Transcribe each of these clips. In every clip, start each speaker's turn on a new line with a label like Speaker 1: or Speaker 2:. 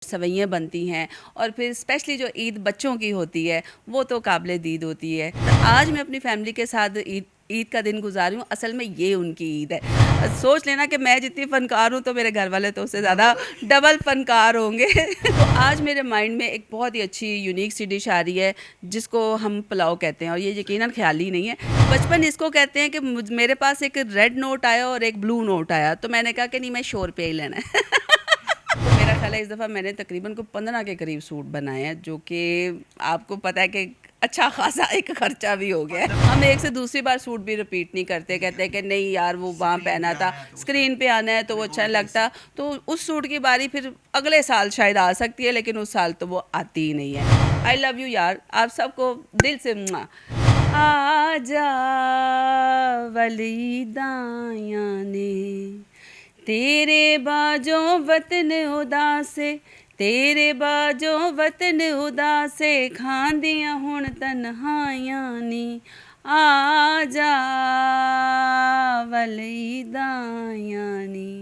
Speaker 1: सवैयाँ बनती हैं और फिर स्पेशली जो ईद बच्चों की होती है वो तो काबिल दीद होती है। तो आज मैं अपनी फैमिली के साथ ईद ईद का दिन गुजारी हूँ। असल में ये उनकी ईद है। सोच लेना कि मैं जितनी फ़नकार हूँ तो मेरे घर वाले तो उससे ज़्यादा डबल फ़नकार होंगे। तो आज मेरे माइंड में एक बहुत ही अच्छी यूनिक सी डिश आ रही है जिसको हम पुलाव कहते हैं और ये यकीनन ख़याली नहीं है। बचपन इसको कहते हैं कि मेरे पास एक रेड नोट आया और एक ब्लू नोट आया तो मैंने कहा कि नहीं, मैं शो रुपये ही लेना है। तो मेरा ख्याल है इस दफ़ा मैंने तकरीबन को 15 के करीब सूट बनाए हैं, जो कि आपको पता है कि अच्छा खासा एक खर्चा भी हो गया है। हम एक से दूसरी बार सूट भी रिपीट नहीं करते, कहते हैं कि नहीं यार वो वहाँ पहना था, स्क्रीन पे आना है तो वो अच्छा नहीं लगता। तो उस सूट की बारी फिर अगले साल शायद आ सकती है, लेकिन उस साल तो वो आती ही नहीं है। आई लव यू यार, आप सबको दिल से मुआ। आजा वलीदाया ने तेरे बाजों वतन उदासे, तेरे बाजों वतन उदासे खांदियां हुण तन्हाइयां नी। आजा वलीदाया नी।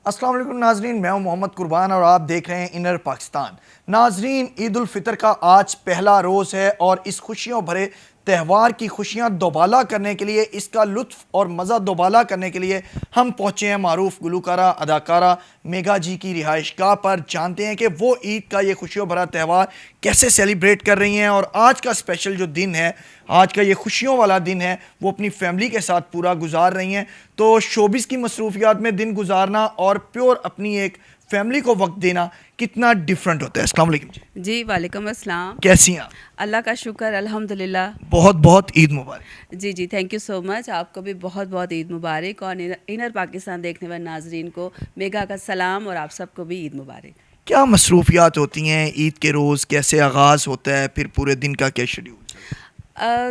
Speaker 2: अस्सलाम वालेकुम नाजरीन, मैं हूं मोहम्मद कुर्बान और आप देख रहे हैं इनर पाकिस्तान। नाजरीन, ईद उल फितर का आज पहला रोज़ है और इस खुशियों भरे त्यौहार की खुशियां दोबाला करने के लिए, इसका लुत्फ़ और मज़ा दोबाला करने के लिए हम पहुँचे हैं मारूफ गुलकारा अदाकारा मेघा जी की रिहाइशगाह पर। जानते हैं कि वो ईद का ये खुशियों भरा त्यौहार कैसे सेलिब्रेट कर रही हैं और आज का स्पेशल जो दिन है, आज का ये खुशियों वाला दिन है, वो अपनी फैमिली के साथ पूरा गुजार रही हैं। तो शोबिस की मसरूफियात में दिन गुजारना और प्योर अपनी एक फैमिली को वक्त देना कितना डिफरेंट होता है। अस्सलाम वालेकुम जी।
Speaker 1: जी वालेकुम अस्सलाम।
Speaker 2: कैसी हैं आप?
Speaker 1: अल्लाह का शुक्र, अल्हम्दुलिल्लाह।
Speaker 2: बहुत बहुत ईद मुबारक।
Speaker 1: जी जी, थैंक यू सो मच। आपको भी बहुत बहुत ईद मुबारक और इनर पाकिस्तान देखने वाले नाजरीन को मेगा का सलाम और आप सबको भी ईद मुबारक।
Speaker 2: क्या मसरूफियात होती हैं ईद के रोज़, कैसे आगाज़ होता है, फिर पूरे दिन का क्या शेड्यूल?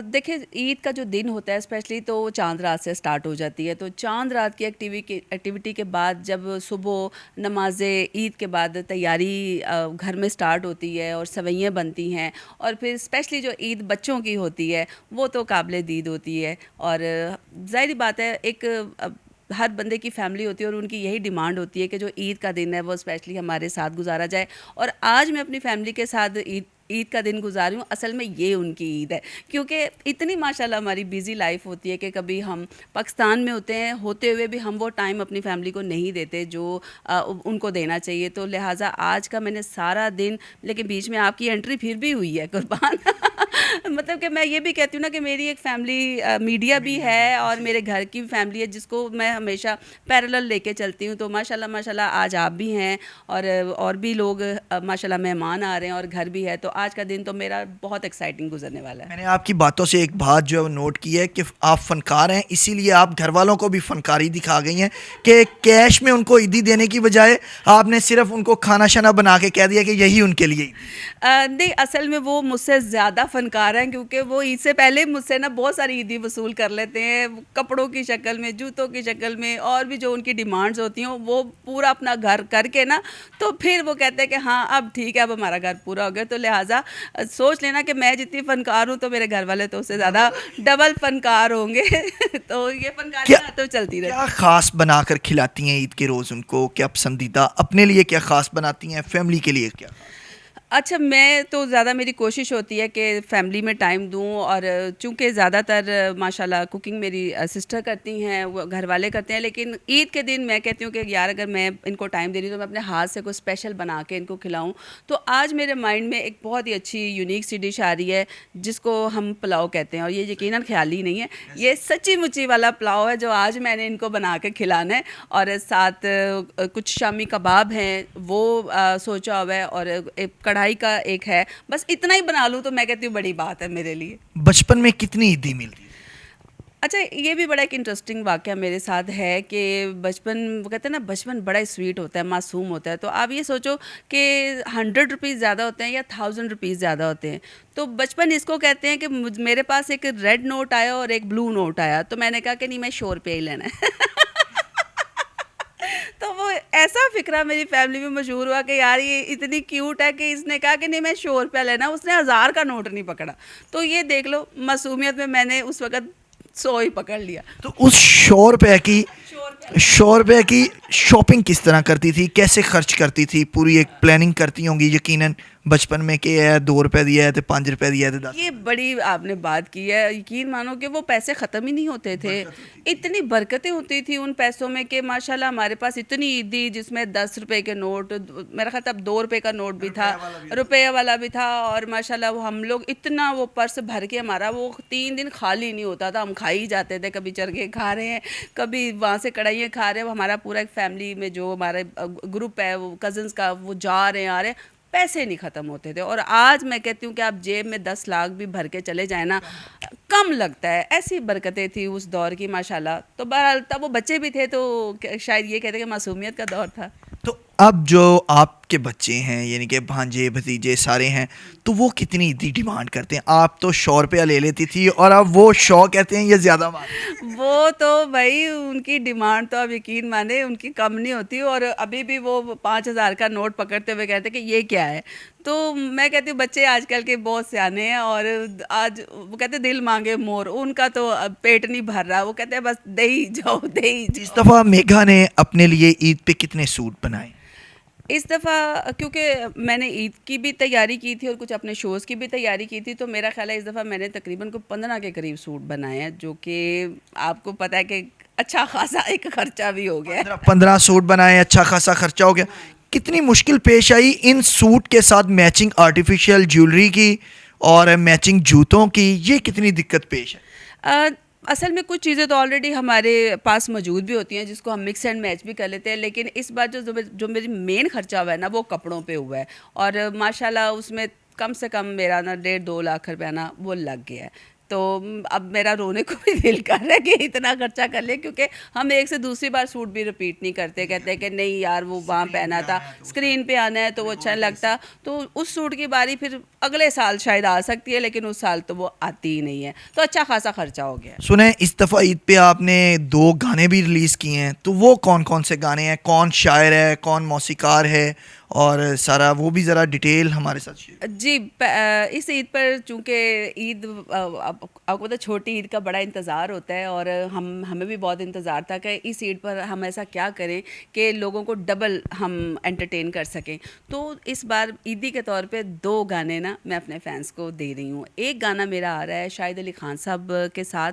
Speaker 1: देखिए, ईद का जो दिन होता है स्पेशली तो चांद रात से स्टार्ट हो जाती है। तो चांद रात की एक्टिविटी के बाद जब सुबह नमाज ईद के बाद तैयारी घर में स्टार्ट होती है और सवैयाँ बनती हैं और फिर स्पेशली जो ईद बच्चों की होती है वो तो काबिल दीद होती है। और ज़ाहिर बात है, एक हर बंदे की फैमिली होती है और उनकी यही डिमांड होती है कि जो ईद का दिन है वो स्पेशली हमारे साथ गुजारा जाए। और आज मैं अपनी फैमिली के साथ ईद ईद का दिन गुजारी हूँ। असल में ये उनकी ईद है, क्योंकि इतनी माशाल्लाह हमारी बिज़ी लाइफ होती है कि कभी हम पाकिस्तान में होते हुए भी हम वो टाइम अपनी फैमिली को नहीं देते जो उनको देना चाहिए। तो लिहाजा आज का मैंने सारा दिन, लेकिन बीच में आपकी एंट्री फिर भी हुई है कुर्बान। मतलब कि मैं ये भी कहती हूँ ना कि मेरी एक फैमिली मीडिया भी है और मेरे घर की फैमिली है जिसको मैं हमेशा पैरेलल लेके चलती हूँ। तो माशाल्लाह माशाल्लाह आज आप भी हैं और भी लोग माशाल्लाह मेहमान आ रहे हैं और घर भी है। तो आज का दिन तो मेरा बहुत एक्साइटिंग गुजरने वाला है।
Speaker 2: मैंने आपकी बातों से एक बात जो है वो नोट की है कि आप फ़नकार हैं, इसीलिए आप घर वालों को भी फ़नकारी दिखा गई हैं कि कैश में उनको ईदी देने की बजाय आपने सिर्फ उनको खाना शाना बना के कह दिया कि यही उनके लिए।
Speaker 1: नहीं, असल में वो मुझसे ज़्यादा फ़नकार हैं, क्योंकि वो ईद से पहले मुझसे ना बहुत सारी ईदी वसूल कर लेते हैं, कपड़ों की शक्ल में, जूतों की शक्ल में, और भी जो उनकी डिमांड्स होती हैं वो पूरा अपना घर करके ना, तो फिर वो कहते हैं कि हाँ अब ठीक है, अब हमारा घर पूरा हो गया। तो लिहाजा सोच लेना कि मैं जितनी फ़नकार हूँ तो मेरे घर वाले तो उससे ज़्यादा डबल फ़नकार होंगे। तो ये फ़नकारियाँ तो चलती रहती।
Speaker 2: क्या ख़ास बनाकर खिलाती हैं ईद के रोज़ उनको? क्या पसंदीदा अपने लिए क्या ख़ास बनाती हैं, फैमिली के लिए क्या?
Speaker 1: अच्छा, मैं तो ज़्यादा मेरी कोशिश होती है कि फ़ैमिली में टाइम दूँ, और चूँकि ज़्यादातर माशाल्लाह कुकिंग मेरी सिस्टर करती हैं, वो घर वाले करते हैं, लेकिन ईद के दिन मैं कहती हूँ कि यार अगर मैं इनको टाइम दे रही हूँ तो मैं अपने हाथ से कुछ स्पेशल बना के इनको खिलाऊँ। तो आज मेरे माइंड में एक बहुत ही अच्छी यूनिक सी डिश आ रही है जिसको हम पुलाव कहते हैं और ये यकीनन ख़याली नहीं है, ये सच्ची मुच्ची वाला पुलाव है जो आज मैंने इनको बना के खिलाना है। और साथ कुछ शामी कबाब हैं वो सोचा हुआ है, और एक कढ़ाई का एक है। बस इतना ही बना लूँ तो मैं कहती हूँ बड़ी बात है मेरे लिए।
Speaker 2: बचपन में कितनी ईदी मिलती थी?
Speaker 1: अच्छा, ये भी बड़ा एक इंटरेस्टिंग वाक़या मेरे साथ है कि बचपन, वो कहते हैं ना बचपन बड़ा ही स्वीट होता है, मासूम होता है। तो आप ये सोचो कि 100 रुपीज़ ज़्यादा होते हैं या 1000 रुपीज़ ज़्यादा होते हैं। तो बचपन इसको कहते हैं कि मेरे पास एक रेड नोट आया और एक ब्लू नोट आया तो मैंने कहा कि नहीं, मैं शो रुपये ही लेना है। तो वो ऐसा फ़िक्रा मेरी फैमिली में मशहूर हुआ कि यार ये इतनी क्यूट है कि इसने कहा कि नहीं, मैं 100 रुपया लेना, उसने 1000 का नोट नहीं पकड़ा। तो ये देख लो, मासूमियत में मैंने उस वक़्त 100 ही पकड़ लिया।
Speaker 2: तो उस 100 रुपए की शॉपिंग किस तरह करती थी, कैसे खर्च करती थी? पूरी एक प्लानिंग करती होंगी यकीनन बचपन में कि है 2 रुपए दिया है तो 5 रुपए दिया है तो 10।
Speaker 1: ये बड़ी आपने बात की है, यकीन मानो कि वो पैसे ख़त्म ही नहीं होते थे। इतनी बरकतें होती थी उन पैसों में कि माशाल्लाह हमारे पास इतनी ईदी जिसमें 10 रुपए के नोट, मेरा ख्याल तब 2 रुपए का नोट भी था, रुपये वाला भी था, और माशाल्लाह वो हम लोग इतना वो पर्स भर के हमारा वो 3 दिन खाली नहीं होता था। हम खा ही जाते थे, कभी चरखे खा रहे हैं, कभी वहाँ से कढ़ाइयाँ खा रहे हैं। हमारा पूरा एक फैमिली में जो हमारे ग्रुप है वो कज़न्स का, वो जा रहे हैं आ रहे हैं, पैसे नहीं ख़त्म होते थे। और आज मैं कहती हूँ कि आप जेब में 10 लाख भी भर के चले जाए ना, कम लगता है। ऐसी बरकतें थी उस दौर की माशाल्लाह। तो बहरहाल तब वो बच्चे भी थे तो शायद ये कहते कि मासूमियत का दौर था।
Speaker 2: तो अब जो आपके बच्चे हैं यानी कि भांजे भतीजे सारे हैं, तो वो कितनी डिमांड करते हैं? आप तो 100 रुपया ले लेती थी और अब वो 100 कहते हैं, ये ज़्यादा मांग।
Speaker 1: वो तो भाई उनकी डिमांड तो अब यकीन माने उनकी कम नहीं होती। और अभी भी वो 5,000 का नोट पकड़ते हुए कहते कि ये क्या है। तो मैं कहती हूँ बच्चे आजकल के बहुत सियाने हैं। और आज वो कहते दिल मांगे मोर, उनका तो अब पेट नहीं भर रहा, वो कहते हैं बस दे ही जाओ, दे ही
Speaker 2: इस
Speaker 1: जाओ।
Speaker 2: दफ़ा मेघा ने अपने लिए ईद पे कितने सूट बनाए?
Speaker 1: इस दफ़ा क्योंकि मैंने ईद की भी तैयारी की थी और कुछ अपने शोज़ की भी तैयारी की थी, तो मेरा ख्याल है इस दफ़ा मैंने तकरीबन को 15 के करीब सूट बनाए हैं, जो कि आपको पता है कि अच्छा खासा एक खर्चा भी हो गया है।
Speaker 2: 15 सूट बनाए, अच्छा खासा खर्चा हो गया। कितनी मुश्किल पेश आई इन सूट के साथ मैचिंग आर्टिफिशियल ज्वेलरी की और मैचिंग जूतों की? ये कितनी दिक्कत पेश है?
Speaker 1: असल में कुछ चीज़ें तो ऑलरेडी हमारे पास मौजूद भी होती हैं जिसको हम मिक्स एंड मैच भी कर लेते हैं, लेकिन इस बार जो मेरी मेन खर्चा हुआ है ना वो कपड़ों पे हुआ है। और माशाल्लाह उसमें कम से कम मेरा ना 1.5-2 लाख रुपया ना वो लग गया है। तो अब मेरा रोने को भी दिल कर रहा है कि इतना खर्चा कर ले, क्योंकि हम एक से दूसरी बार सूट भी रिपीट नहीं करते। कहते हैं कि नहीं यार वो वहाँ पहना था, स्क्रीन पे आना है तो वो अच्छा नहीं लगता। तो उस सूट की बारी फिर अगले साल शायद आ सकती है, लेकिन उस साल तो वो आती ही नहीं है। तो अच्छा खासा खर्चा हो गया।
Speaker 2: सुने इस दफ़ा ईद पे आपने 2 गाने भी रिलीज़ किए हैं, तो वो कौन कौन से गाने हैं? कौन शायर है, कौन मौसीकार है, और सारा वो भी ज़रा डिटेल हमारे साथ शेयर।
Speaker 1: जी, इस ईद पर चूँकि ईद आपको पता है छोटी ईद का बड़ा इंतज़ार होता है, और हमें भी बहुत इंतज़ार था कि इस ईद पर हम ऐसा क्या करें कि लोगों को डबल हम एंटरटेन कर सकें। तो इस बार ईदी के तौर पे 2 गाने ना मैं अपने फैंस को दे रही हूँ। एक गाना मेरा आ रहा है शाहिद अली खान साहब के साथ,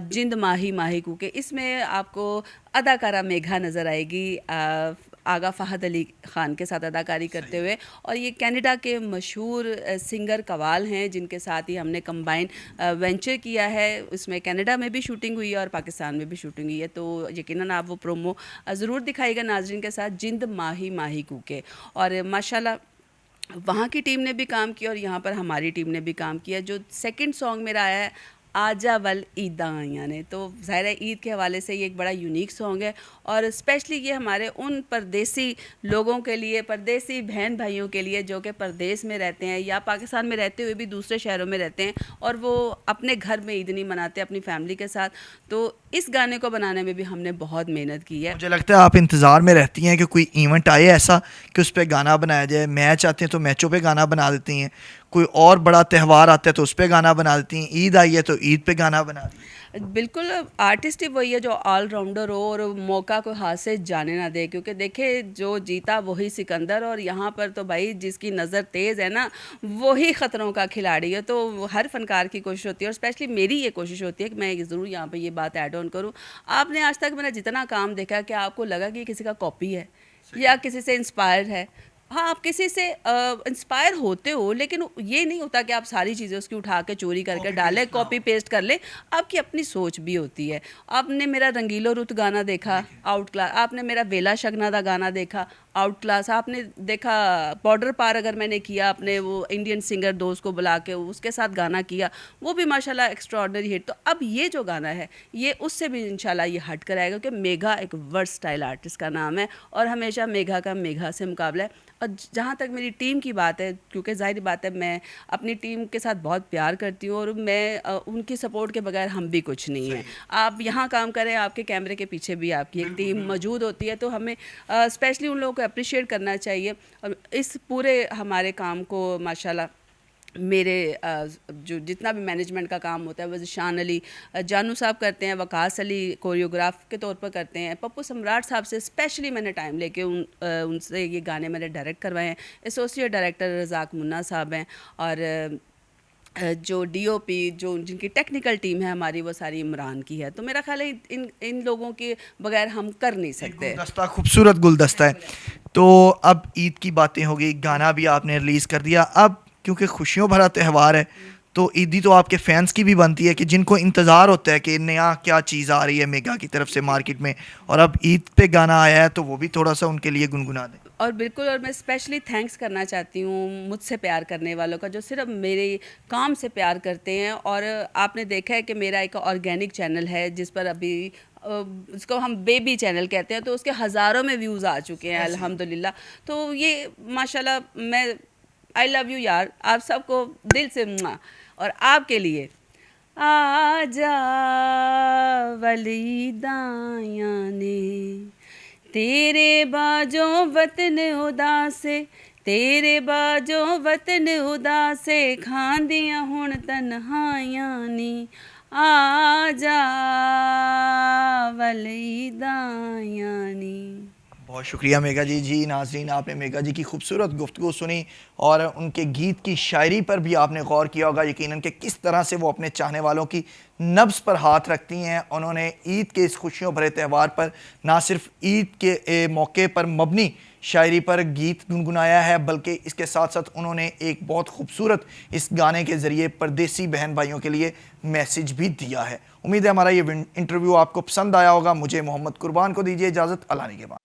Speaker 1: जिंद माही माही कू के। इसमें आपको अदाकारा मेघा नज़र आएगी, आगा फ़हद अली ख़ान के साथ अदाकारी करते हुए। और ये कनाडा के मशहूर सिंगर कवाल हैं जिनके साथ ही हमने कंबाइन वेंचर किया है। इसमें कनाडा में भी शूटिंग हुई है और पाकिस्तान में भी शूटिंग हुई है। तो यकीनन आप वो प्रोमो ज़रूर दिखाइएगा नाज़रीन के साथ, जिंद माही माही कू के। और माशाल्लाह वहाँ की टीम ने भी काम किया और यहाँ पर हमारी टीम ने भी काम किया। जो सेकंड सॉन्ग मेरा आया है आजा वल ईदा आइयां ने, तो ज़ाहिर है ईद के हवाले से ये एक बड़ा यूनिक सॉन्ग है। और स्पेशली ये हमारे उन परदेसी लोगों के लिए, परदेसी बहन भाइयों के लिए जो कि परदेस में रहते हैं या पाकिस्तान में रहते हुए भी दूसरे शहरों में रहते हैं और वो अपने घर में ईद नहीं मनाते अपनी फैमिली के साथ। तो इस गाने को बनाने में भी हमने बहुत मेहनत की है।
Speaker 2: मुझे लगता है आप इंतज़ार में रहती हैं कि कोई इवेंट आए ऐसा कि उस पर गाना बनाया जाए। मैच आते हैं तो मैचों पे गाना बना देती हैं, कोई और बड़ा त्यौहार आता है तो उस पर गाना बना देती हैं, ईद आई है तो ईद पे गाना बना दी।
Speaker 1: बिल्कुल, आर्टिस्ट ही वही है जो ऑलराउंडर हो और मौका को हाथ से जाने ना दे। क्योंकि देखिए जो जीता वही सिकंदर, और यहाँ पर तो भाई जिसकी नज़र तेज़ है ना वही ख़तरों का खिलाड़ी है। तो हर फनकार की कोशिश होती है और स्पेशली मेरी ये कोशिश होती है कि मैं ज़रूर यहाँ पे ये बात ऐड ऑन करूँ। आपने आज तक मेरा जितना काम देखा कि आपको लगा कि किसी का कॉपी है या किसी से इंस्पायर है? हाँ, आप किसी से इंस्पायर होते हो, लेकिन ये नहीं होता कि आप सारी चीज़ें उसकी उठा के चोरी करके डालें, कॉपी पेस्ट कर लें। आपकी अपनी सोच भी होती है। आपने मेरा रंगीलो रुत गाना देखा, आउट क्लास। आपने मेरा वेला शगना दा गाना देखा, आउट क्लास। आपने देखा बॉर्डर पार अगर मैंने किया अपने वो इंडियन सिंगर दोस्त को बुला के उसके साथ गाना किया, वो भी माशाल्लाह एक्स्ट्राऑर्डिनरी हिट। तो अब ये जो गाना है ये उससे भी इंशाल्लाह ये हट कर आएगा, क्योंकि मेघा एक वर्सटाइल आर्टिस्ट का नाम है और हमेशा मेघा का मेघा से मुकाबला है। और जहाँ तक मेरी टीम की बात है, क्योंकि ज़ाहिर बात है मैं अपनी टीम के साथ बहुत प्यार करती हूँ और मैं उनकी सपोर्ट के बगैर हम भी कुछ नहीं हैं। आप यहाँ काम करें, आपके कैमरे के पीछे भी आपकी एक टीम मौजूद होती है। तो हमें स्पेशली उन लोगों को अप्रिशिएट करना चाहिए और इस पूरे हमारे काम को माशाल्लाह मेरे जो जितना भी मैनेजमेंट का काम होता है वो ज़ीशान अली जानू साहब करते हैं, वकास अली कोरियोग्राफ के तौर पर करते हैं, पप्पू सम्राट साहब से स्पेशली मैंने टाइम लेके उनसे ये गाने मैंने डायरेक्ट करवाए हैं। एसोसिएट डायरेक्टर रज़ाक मुन्ना साहब हैं, और जो डीओपी जो जिनकी टेक्निकल टीम है हमारी वो सारी इमरान की है। तो मेरा ख्याल है इन इन लोगों के बगैर हम कर नहीं सकते।
Speaker 2: गुलदस्ता खूबसूरत गुलदस्ता है। तो अब ईद की बातें हो गई, गाना भी आपने रिलीज़ कर दिया। अब क्योंकि खुशियों भरा त्यौहार है तो ईदी तो आपके फैंस की भी बनती है कि जिनको इंतज़ार होता है कि नया क्या चीज़ आ रही है मेगा की तरफ से मार्केट में, और अब ईद पे गाना आया है तो वो भी थोड़ा सा उनके लिए गुनगुना दें।
Speaker 1: और बिल्कुल, और मैं स्पेशली थैंक्स करना चाहती हूँ मुझसे प्यार करने वालों का, जो सिर्फ मेरे काम से प्यार करते हैं। और आपने देखा है कि मेरा एक ऑर्गेनिक चैनल है जिस पर अभी उसको हम बेबी चैनल कहते हैं, तो उसके हज़ारों में व्यूज़ आ चुके हैं अल्हम्दुलिल्लाह। तो ये माशाल्लाह, मैं आई लव यू यार, आप सबको दिल से मुआ। और आपके लिए आजा वलीदाया ने, तेरे बाजों वतन उदासे, तेरे बाजों वतन उदासे, खांदियां हुण तन्हाइयां नी, आजा वलीदाया नी।
Speaker 2: बहुत शुक्रिया मेगा जी। जी नाज़रीन, आपने मेगा जी की खूबसूरत गुफ्तगू सुनी और उनके गीत की शायरी पर भी आपने गौर किया होगा यकीनन कि किस तरह से वो अपने चाहने वालों की नब्ज़ पर हाथ रखती हैं। उन्होंने ईद के इस खुशियों भरे त्यौहार पर ना सिर्फ ईद के मौके पर मबनी शायरी पर गीत गुनगुनाया है, बल्कि इसके साथ साथ उन्होंने एक बहुत खूबसूरत इस गाने के ज़रिए परदेसी बहन भाइयों के लिए मैसेज भी दिया है। उम्मीद है हमारा ये इंटरव्यू आपको पसंद आया होगा। मुझे मोहम्मद कुर्बान को दीजिए इजाज़त। अल्लाह के बाद।